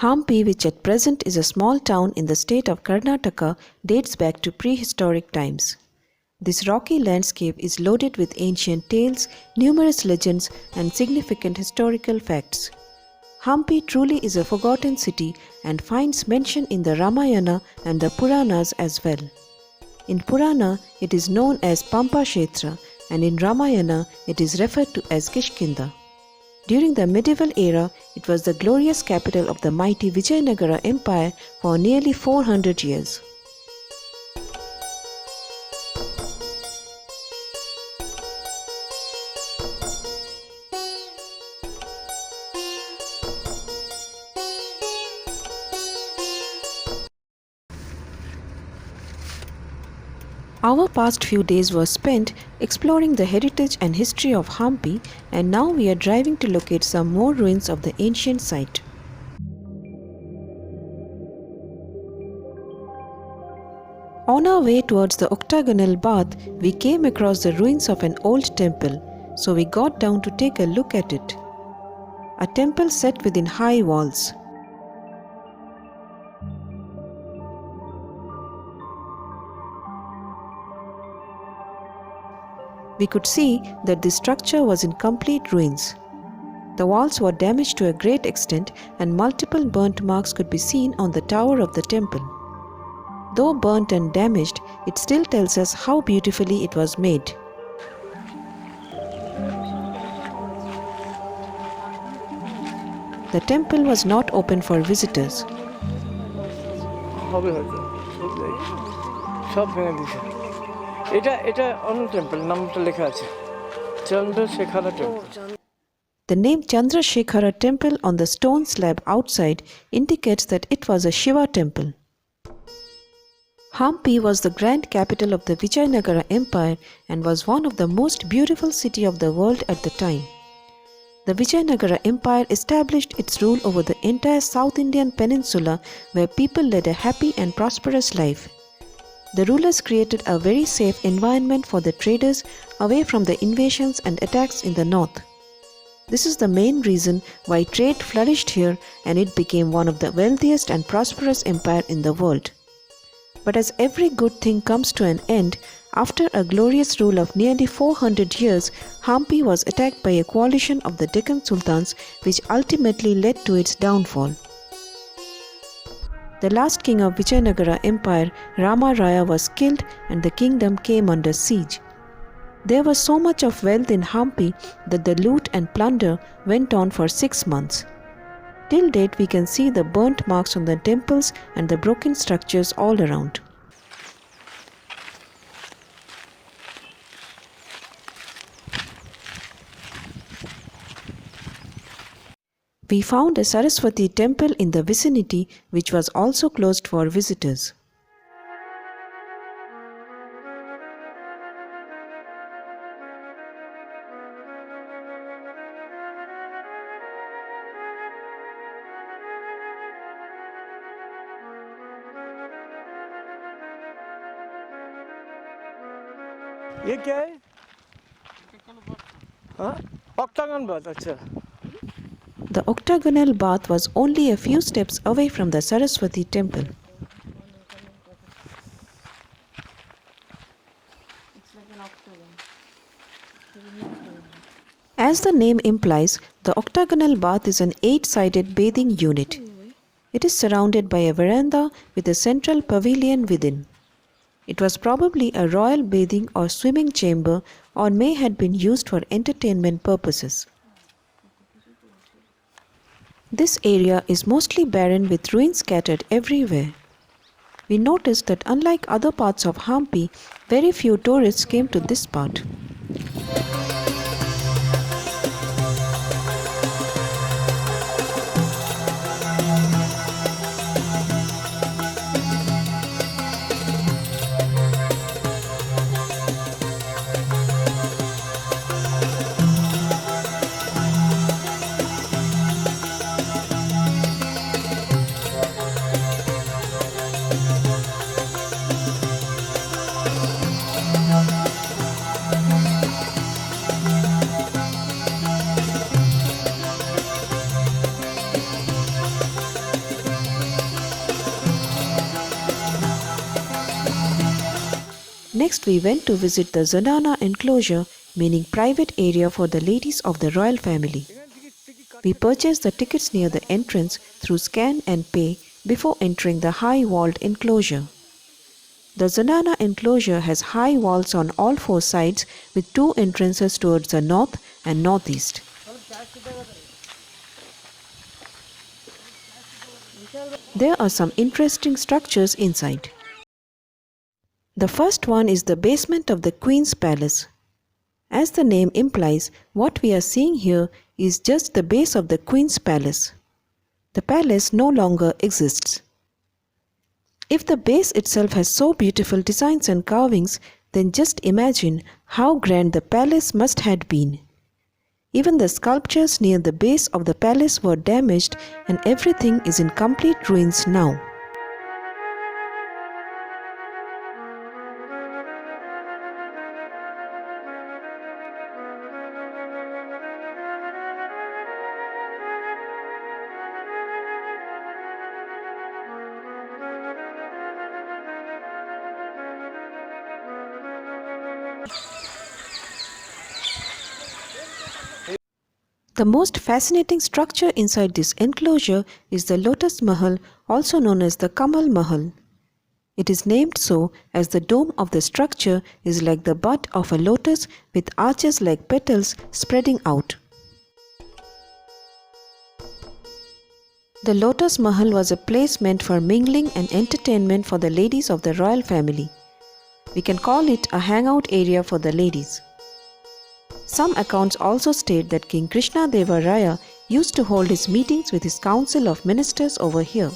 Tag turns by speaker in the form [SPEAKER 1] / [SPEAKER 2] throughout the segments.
[SPEAKER 1] Hampi, which at present is a small town in the state of Karnataka, dates back to prehistoric times. This rocky landscape is loaded with ancient tales, numerous legends, and significant historical facts. Hampi truly is a forgotten city and finds mention in the Ramayana and the Puranas as well. In Purana, it is known as Pampa Kshetra, and in Ramayana, it is referred to as Kishkinda. During the medieval era, it was the glorious capital of the mighty Vijayanagara Empire for nearly 400 years. Our past few days were spent exploring the heritage and history of Hampi, and now we are driving to locate some more ruins of the ancient site. On our way towards the Octagonal bath, we came across the ruins of an old temple, so we got down to take a look at it. A temple set within high walls. We could see that the structure was in complete ruins. The walls were damaged to a great extent and multiple burnt marks could be seen on the tower of the temple. Though burnt and damaged, it still tells us how beautifully it was made. The temple was not open for visitors. The name Chandrasekhara temple on the stone slab outside indicates that it was a Shiva temple. Hampi was the grand capital of the Vijayanagara Empire and was one of the most beautiful cities of the world at the time. The Vijayanagara Empire established its rule over the entire South Indian peninsula where people led a happy and prosperous life. The rulers created a very safe environment for the traders away from the invasions and attacks in the north. This is the main reason why trade flourished here and it became one of the wealthiest and prosperous empire in the world. But as every good thing comes to an end, after a glorious rule of nearly 400 years, Hampi was attacked by a coalition of the Deccan Sultans which ultimately led to its downfall. The last king of Vijayanagara Empire, Rama Raya, was killed and the kingdom came under siege. There was so much of wealth in Hampi that the loot and plunder went on for 6 months. Till date, we can see the burnt marks on the temples and the broken structures all around. We found a Saraswati temple in the vicinity which was also closed for visitors.
[SPEAKER 2] ये क्या है? हाँ? Octagonal bath, अच्छा.
[SPEAKER 1] The octagonal bath was only a few steps away from the Saraswati temple. As the name implies, the octagonal bath is an 8-sided bathing unit. It is surrounded by a veranda with a central pavilion within. It was probably a royal bathing or swimming chamber or may have been used for entertainment purposes. This area is mostly barren with ruins scattered everywhere. We noticed that unlike other parts of Hampi, very few tourists came to this part. Next we went to visit the Zenana enclosure, meaning private area for the ladies of the royal family. We purchased the tickets near the entrance through scan and pay before entering the high-walled enclosure. The Zenana enclosure has high walls on all four sides with two entrances towards the north and northeast. There are some interesting structures inside. The first one is the basement of the Queen's Palace. As the name implies, what we are seeing here is just the base of the Queen's Palace. The palace no longer exists. If the base itself has so beautiful designs and carvings, then just imagine how grand the palace must have been. Even the sculptures near the base of the palace were damaged and everything is in complete ruins now. The most fascinating structure inside this enclosure is the Lotus Mahal, also known as the Kamal Mahal. It is named so as the dome of the structure is like the bud of a lotus with arches like petals spreading out. The Lotus Mahal was a place meant for mingling and entertainment for the ladies of the royal family. We can call it a hangout area for the ladies. Some accounts also state that King Krishna Deva Raya used to hold his meetings with his council of ministers over here.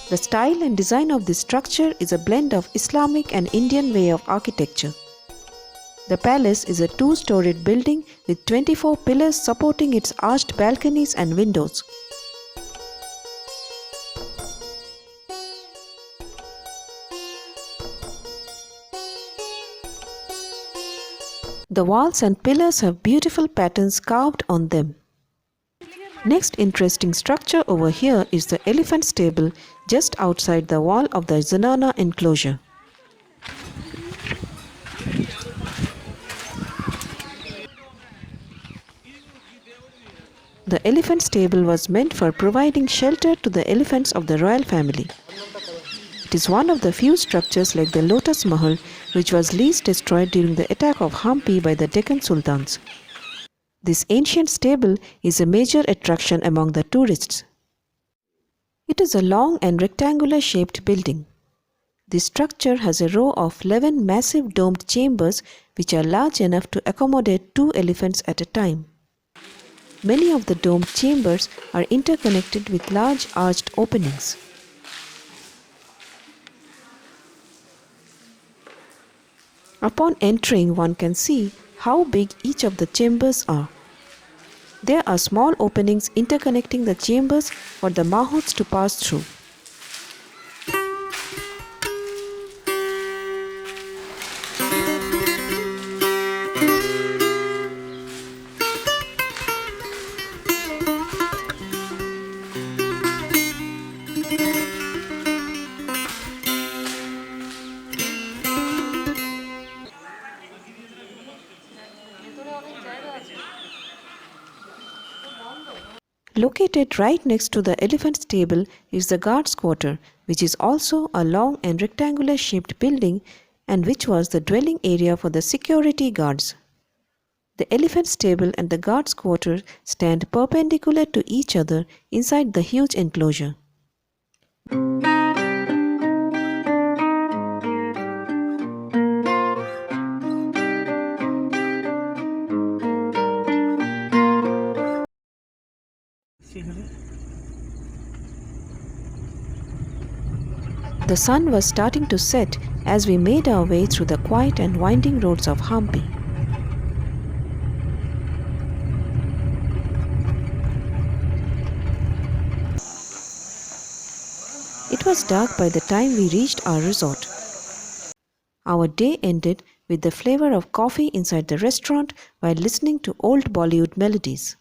[SPEAKER 1] The style and design of this structure is a blend of Islamic and Indian way of architecture. The palace is a two-storied building with 24 pillars supporting its arched balconies and windows. The walls and pillars have beautiful patterns carved on them. Next interesting structure over here is the elephant stable just outside the wall of the Zenana enclosure. The elephant stable was meant for providing shelter to the elephants of the royal family. It is one of the few structures like the Lotus Mahal which was least destroyed during the attack of Hampi by the Deccan Sultans. This ancient stable is a major attraction among the tourists. It is a long and rectangular shaped building. This structure has a row of 11 massive domed chambers which are large enough to accommodate 2 elephants at a time. Many of the domed chambers are interconnected with large arched openings. Upon entering, one can see how big each of the chambers are. There are small openings interconnecting the chambers for the mahouts to pass through. Located right next to the elephant stable is the guards' quarter, which is also a long and rectangular shaped building and which was the dwelling area for the security guards. The elephant stable and the guards' quarter stand perpendicular to each other inside the huge enclosure. The sun was starting to set as we made our way through the quiet and winding roads of Hampi. It was dark by the time we reached our resort. Our day ended with the flavor of coffee inside the restaurant while listening to old Bollywood melodies.